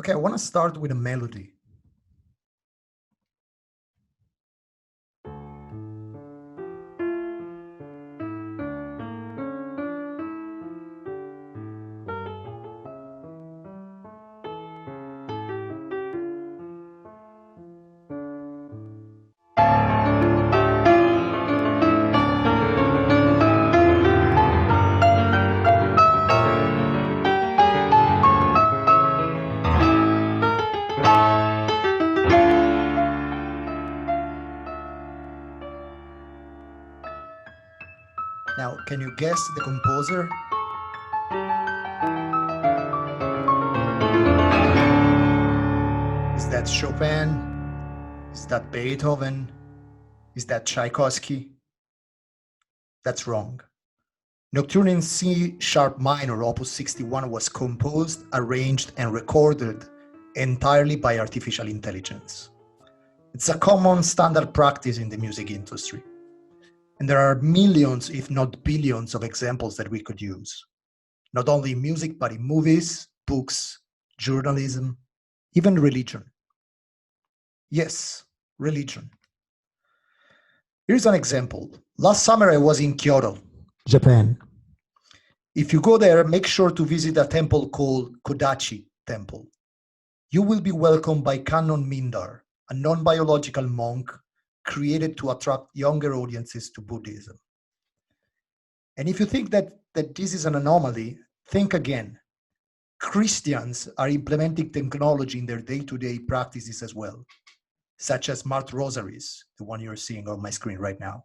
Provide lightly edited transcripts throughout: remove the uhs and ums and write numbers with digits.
Okay, I want to start with a melody. Now, can you guess the composer? Is that Chopin? Is that Beethoven? Is that Tchaikovsky? That's wrong. Nocturne in C sharp minor, opus 61, was composed, arranged, and recorded entirely by artificial intelligence. It's a common standard practice in the music industry. And there are millions, if not billions, of examples that we could use. Not only in music, but in movies, books, journalism, even religion. Yes, religion. Here's an example. Last summer, I was in Kyoto, Japan. If you go there, make sure to visit a temple called Kodachi Temple. You will be welcomed by Canon Mindar, a non-biological monk created to attract younger audiences to Buddhism. And if you think that this is an anomaly, think again. Christians are implementing technology in their day-to-day practices as well, such as marked rosaries, the one you're seeing on my screen right now.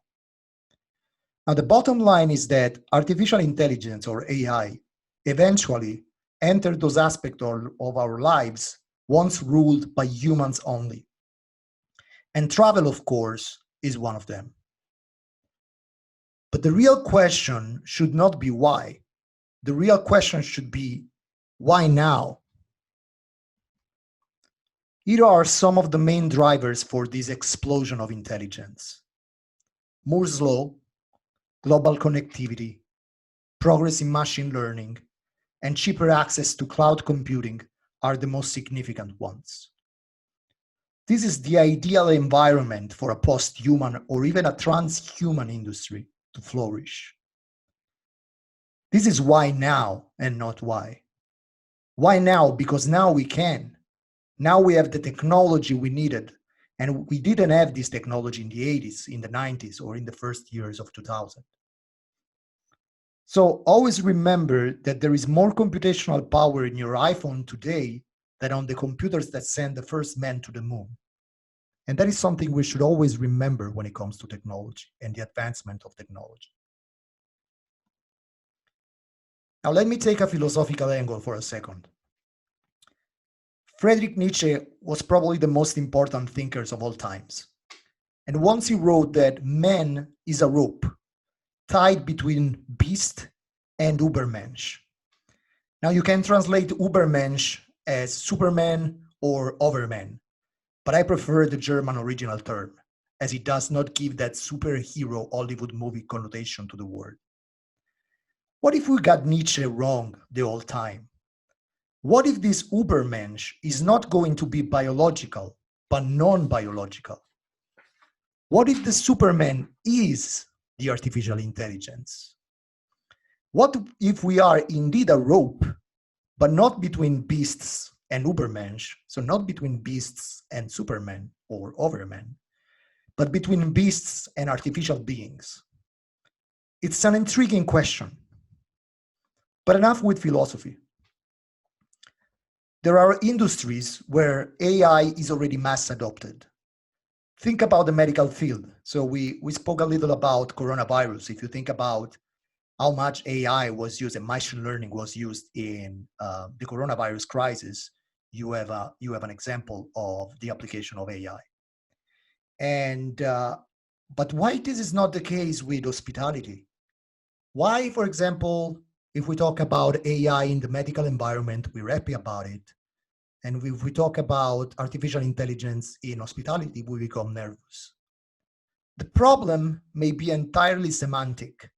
Now, the bottom line is that artificial intelligence, or AI, eventually entered those aspects of our lives once ruled by humans only. And travel, of course, is one of them. But the real question should not be why. The real question should be, why now? Here are some of the main drivers for this explosion of intelligence. Moore's law, global connectivity, progress in machine learning, and cheaper access to cloud computing are the most significant ones. This is the ideal environment for a post-human or even a transhuman industry to flourish. This is why now and not why. Why now? Because now we can. Now we have the technology we needed, and we didn't have this technology in the 80s, in the 90s, or in the first years of 2000. So always remember that there is more computational power in your iPhone today than on the computers that sent the first man to the moon. And that is something we should always remember when it comes to technology and the advancement of technology. Now, let me take a philosophical angle for a second. Friedrich Nietzsche was probably the most important thinkers of all times. And once he wrote that man is a rope tied between beast and Übermensch. Now, you can translate Übermensch as Superman or Overman, but I prefer the German original term, as it does not give that superhero Hollywood movie connotation to the word. What if we got Nietzsche wrong the whole time? What if this Übermensch is not going to be biological, but non-biological? What if the Superman is the artificial intelligence? What if we are indeed a rope, but not between beasts and Übermensch, so not between beasts and Superman or Overman, but between beasts and artificial beings? It's an intriguing question. But enough with philosophy. There are industries where AI is already mass adopted. Think about the medical field. So we spoke a little about coronavirus. If you think about how much AI was used and machine learning was used in the coronavirus crisis, you have an example of the application of AI. And but why this is not the case with hospitality? Why, for example, if we talk about AI in the medical environment, we're happy about it. And if we talk about artificial intelligence in hospitality, we become nervous. The problem may be entirely semantic.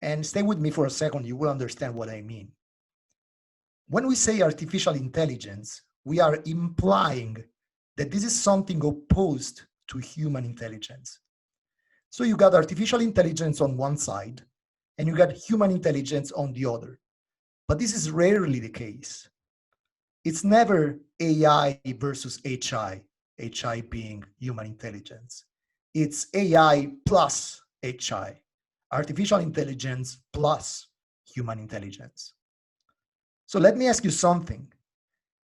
And stay with me for a second, you will understand what I mean. When we say artificial intelligence, we are implying that this is something opposed to human intelligence. So you got artificial intelligence on one side, and you got human intelligence on the other. But this is rarely the case. It's never AI versus HI being human intelligence. It's AI plus HI, artificial intelligence plus human intelligence. So let me ask you something.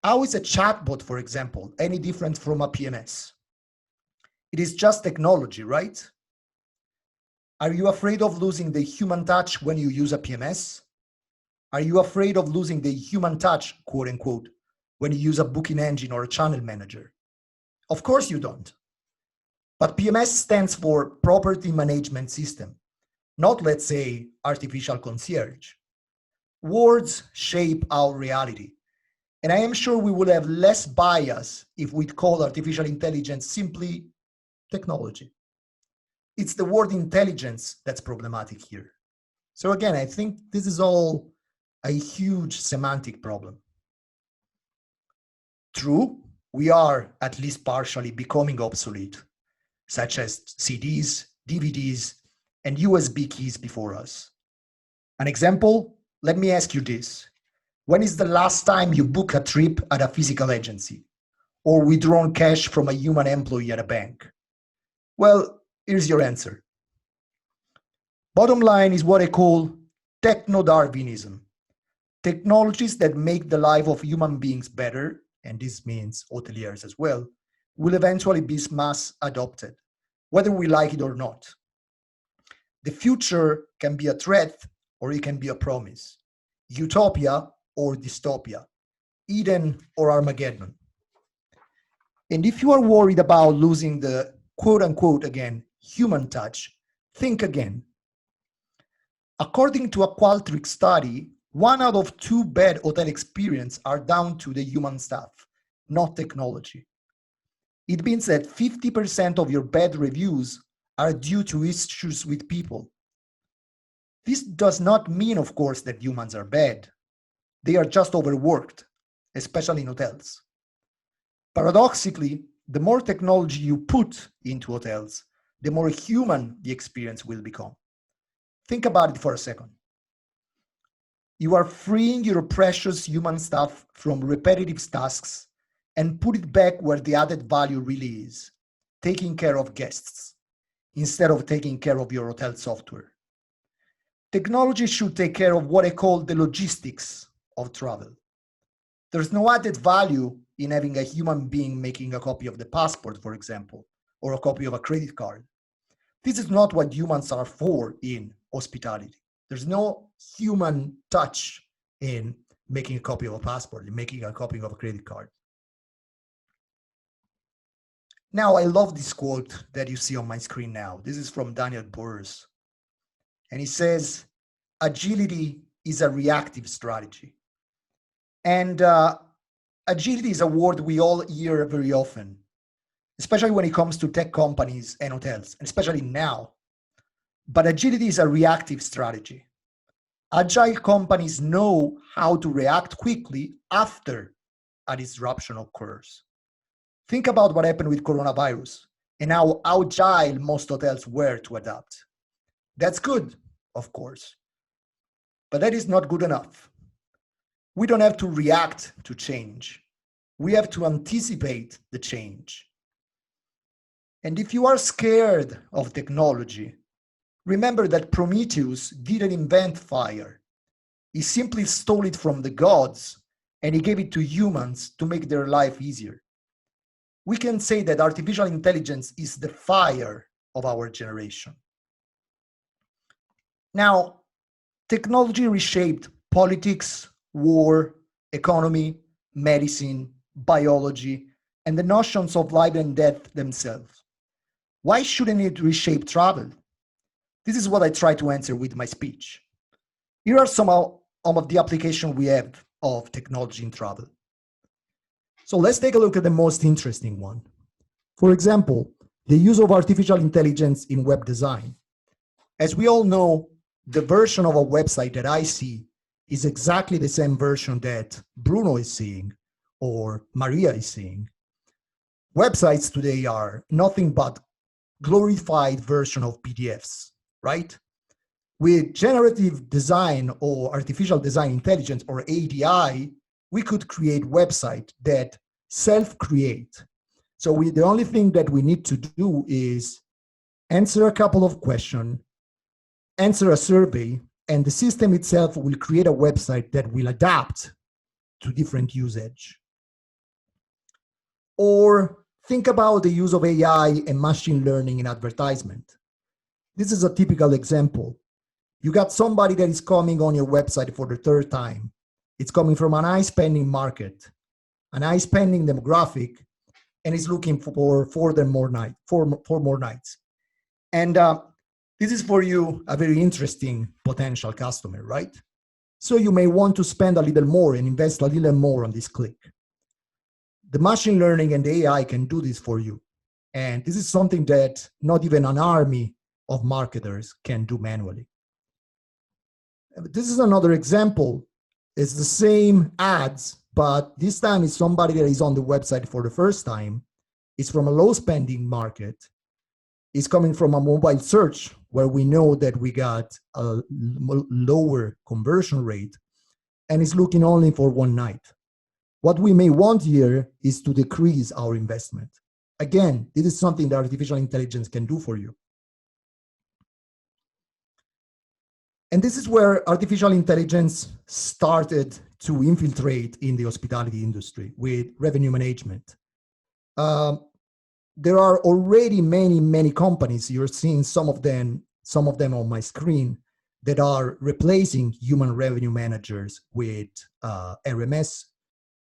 How is a chatbot, for example, any different from a PMS? It is just technology, right? Are you afraid of losing the human touch when you use a PMS? Are you afraid of losing the human touch, quote unquote, when you use a booking engine or a channel manager? Of course you don't. But PMS stands for Property Management System, not, let's say, artificial concierge. Words shape our reality. And I am sure we would have less bias if we'd call artificial intelligence simply technology. It's the word intelligence that's problematic here. So again, I think this is all a huge semantic problem. True, we are at least partially becoming obsolete, such as CDs, DVDs, and USB keys before us. An example, let me ask you this. When is the last time you booked a trip at a physical agency or withdrawn cash from a human employee at a bank? Well, here's your answer. Bottom line is what I call techno-Darwinism. Technologies that make the life of human beings better, and this means hoteliers as well, will eventually be mass adopted, whether we like it or not. The future can be a threat or it can be a promise. Utopia or dystopia. Eden or Armageddon. And if you are worried about losing the quote unquote, again, human touch, think again. According to a Qualtrics study, 1 out of 2 bad hotel experiences are down to the human staff, not technology. It means that 50% of your bad reviews are due to issues with people. This does not mean, of course, that humans are bad. They are just overworked, especially in hotels. Paradoxically, the more technology you put into hotels, the more human the experience will become. Think about it for a second. You are freeing your precious human staff from repetitive tasks and put it back where the added value really is, taking care of guests, instead of taking care of your hotel software. Technology should take care of what I call the logistics of travel. There's no added value in having a human being making a copy of the passport, for example, or a copy of a credit card. This is not what humans are for in hospitality. There's no human touch in making a copy of a passport, in making a copy of a credit card. Now, I love this quote that you see on my screen now. This is from Daniel Burrs. And he says, agility is a reactive strategy. And agility is a word we all hear very often, especially when it comes to tech companies and hotels, and especially now. But agility is a reactive strategy. Agile companies know how to react quickly after a disruption occurs. Think about what happened with coronavirus and how agile most hotels were to adapt. That's good, of course, but that is not good enough. We don't have to react to change. We have to anticipate the change. And if you are scared of technology, remember that Prometheus didn't invent fire. He simply stole it from the gods and he gave it to humans to make their life easier. We can say that artificial intelligence is the fire of our generation. Now, technology reshaped politics, war, economy, medicine, biology, and the notions of life and death themselves. Why shouldn't it reshape travel? This is what I try to answer with my speech. Here are some of the applications we have of technology in travel. So let's take a look at the most interesting one. For example, the use of artificial intelligence in web design. As we all know, the version of a website that I see is exactly the same version that Bruno is seeing, or Maria is saying, websites today are nothing but glorified version of PDFs, right? With generative design or artificial design intelligence or ADI, we could create websites that self-create. So the only thing that we need to do is answer a couple of questions, answer a survey, and the system itself will create a website that will adapt to different usage. Or think about the use of AI and machine learning in advertisement. This is a typical example. You got somebody that is coming on your website for the third time. It's coming from an high spending market, an high spending demographic, and is looking for four more nights. And this is for you a very interesting potential customer, right? So you may want to spend a little more and invest a little more on this click. The machine learning and the AI can do this for you. And this is something that not even an army of marketers can do manually. This is another example. It's the same ads, but this time it's somebody that is on the website for the first time. It's from a low spending market. It's coming from a mobile search where we know that we got a lower conversion rate, and it's looking only for one night. What we may want here is to decrease our investment. Again, this is something that artificial intelligence can do for you. And this is where artificial intelligence started to infiltrate in the hospitality industry with revenue management. There are already many companies. You're seeing some of them on my screen that are replacing human revenue managers with RMS,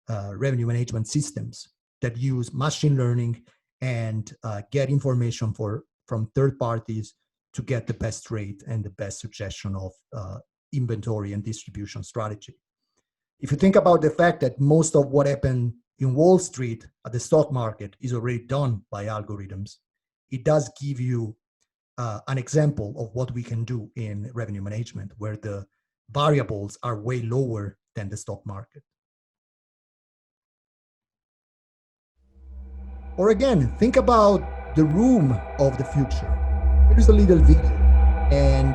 revenue management systems that use machine learning and get information from third parties to get the best rate and the best suggestion of inventory and distribution strategy. If you think about the fact that most of what happened in Wall Street at the stock market is already done by algorithms, it does give you an example of what we can do in revenue management, where the variables are way lower than the stock market. Or again, think about the room of the future. Here's a little video. And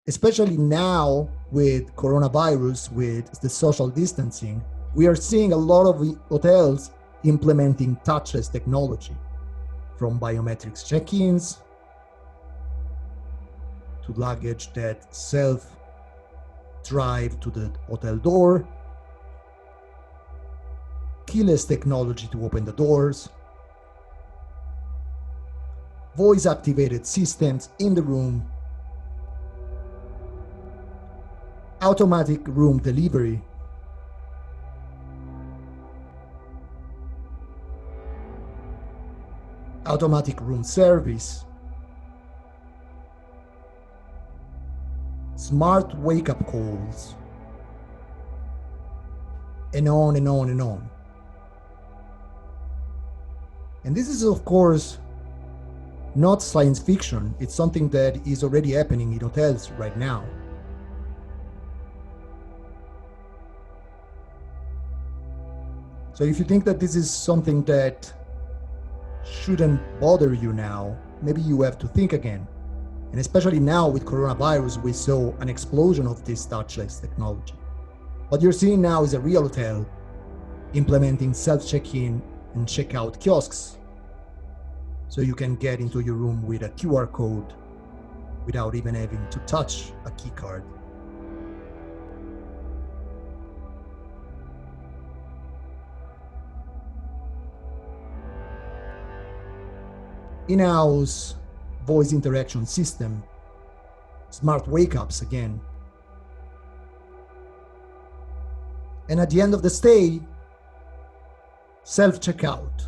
especially now with coronavirus, with the social distancing, we are seeing a lot of hotels implementing touchless technology, from biometrics check-ins to luggage that self-drive to the hotel door, keyless technology to open the doors, voice-activated systems in the room, automatic room delivery, automatic room service, smart wake-up calls, and on and on and on. And this is, of course, not science fiction. It's something that is already happening in hotels right now. So if you think that this is something that shouldn't bother you now, maybe you have to think again. And especially now with coronavirus, we saw an explosion of this touchless technology. What you're seeing now is a real hotel implementing self-check-in and check-out kiosks, so you can get into your room with a QR code without even having to touch a key card. In-house voice interaction system, smart wake-ups again. And at the end of the stay, self-checkout.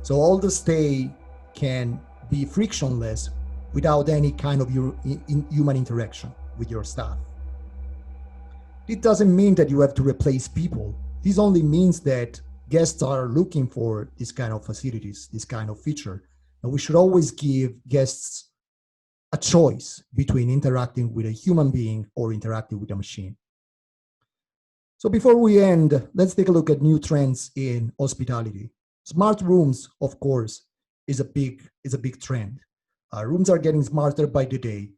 So all the stay can be frictionless without any kind of human interaction with your staff. It doesn't mean that you have to replace people. This only means that guests are looking for this kind of facilities, this kind of feature. And we should always give guests a choice between interacting with a human being or interacting with a machine. So before we end, let's take a look at new trends in hospitality. Smart rooms, of course, is a big trend. Rooms are getting smarter by the day,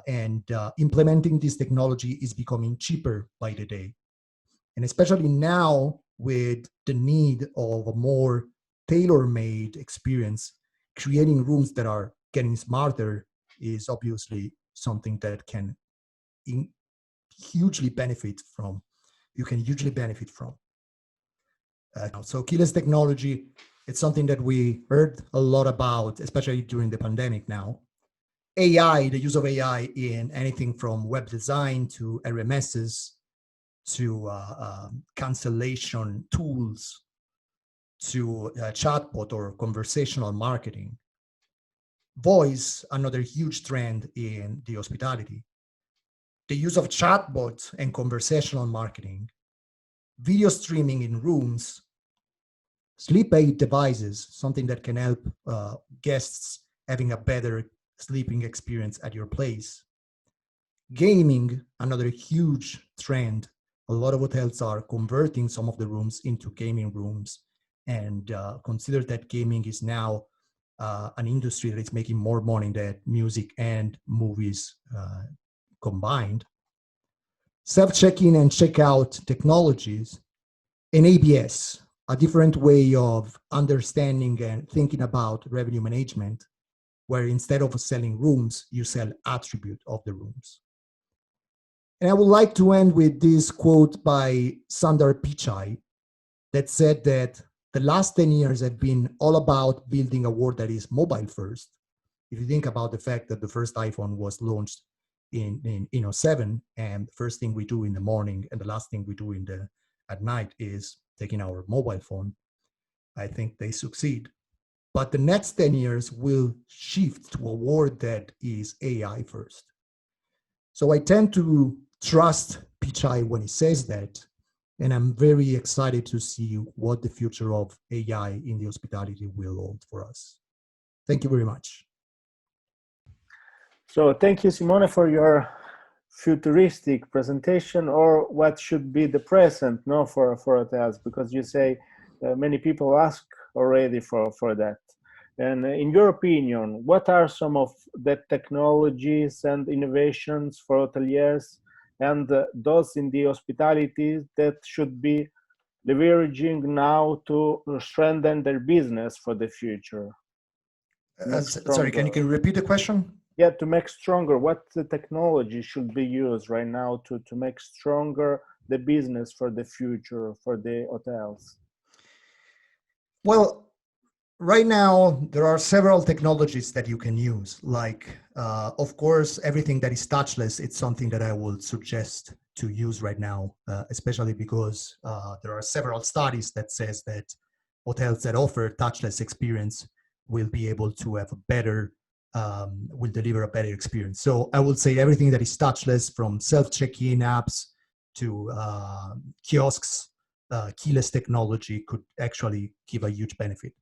and implementing this technology is becoming cheaper by the day. And especially now with the need of a more tailor-made experience, creating rooms that are getting smarter is obviously something that can hugely benefit from. You can hugely benefit from. So keyless technology, it's something that we heard a lot about, especially during the pandemic now. AI, the use of AI in anything from web design to RMSs to cancellation tools to chatbot or conversational marketing. Voice, another huge trend in the hospitality. The use of chatbots and conversational marketing, video streaming in rooms, sleep aid devices, something that can help guests having a better sleeping experience at your place. Gaming, another huge trend. A lot of hotels are converting some of the rooms into gaming rooms, and consider that gaming is now an industry that is making more money than music and movies combined. Self-check-in and check-out technologies, and ABS, a different way of understanding and thinking about revenue management, where instead of selling rooms, you sell attribute of the rooms. And I would like to end with this quote by Sundar Pichai that said that the last 10 years have been all about building a world that is mobile first. If you think about the fact that the first iPhone was launched in 2007, and the first thing we do in the morning and the last thing we do at night is taking our mobile phone, I think they succeed. But the next 10 years will shift to a world that is AI first. So I tend to trust Pichai when he says that, and I'm very excited to see what the future of AI in the hospitality will hold for us. Thank you very much. So thank you, Simone, for your futuristic presentation, or what should be the present, no, for hotels, because you say many people ask already for that. And in your opinion, what are some of the technologies and innovations for hoteliers and those in the hospitality that should be leveraging now to strengthen their business for the future? Sorry, can you repeat the question? Yeah, to make stronger, what the technology should be used right now to make stronger the business for the future for the hotels? Well, right now, there are several technologies that you can use. Like, of course, everything that is touchless, it's something that I would suggest to use right now, especially because there are several studies that says that hotels that offer touchless experience will be able to have a better, will deliver a better experience. So I would say everything that is touchless, from self-check-in apps to kiosks, keyless technology could actually give a huge benefit.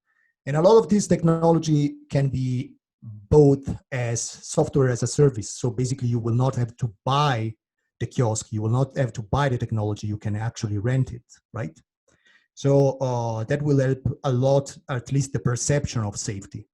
And a lot of this technology can be both as software as a service. So basically, you will not have to buy the kiosk. You will not have to buy the technology. You can actually rent it, right? So that will help a lot, at least the perception of safety.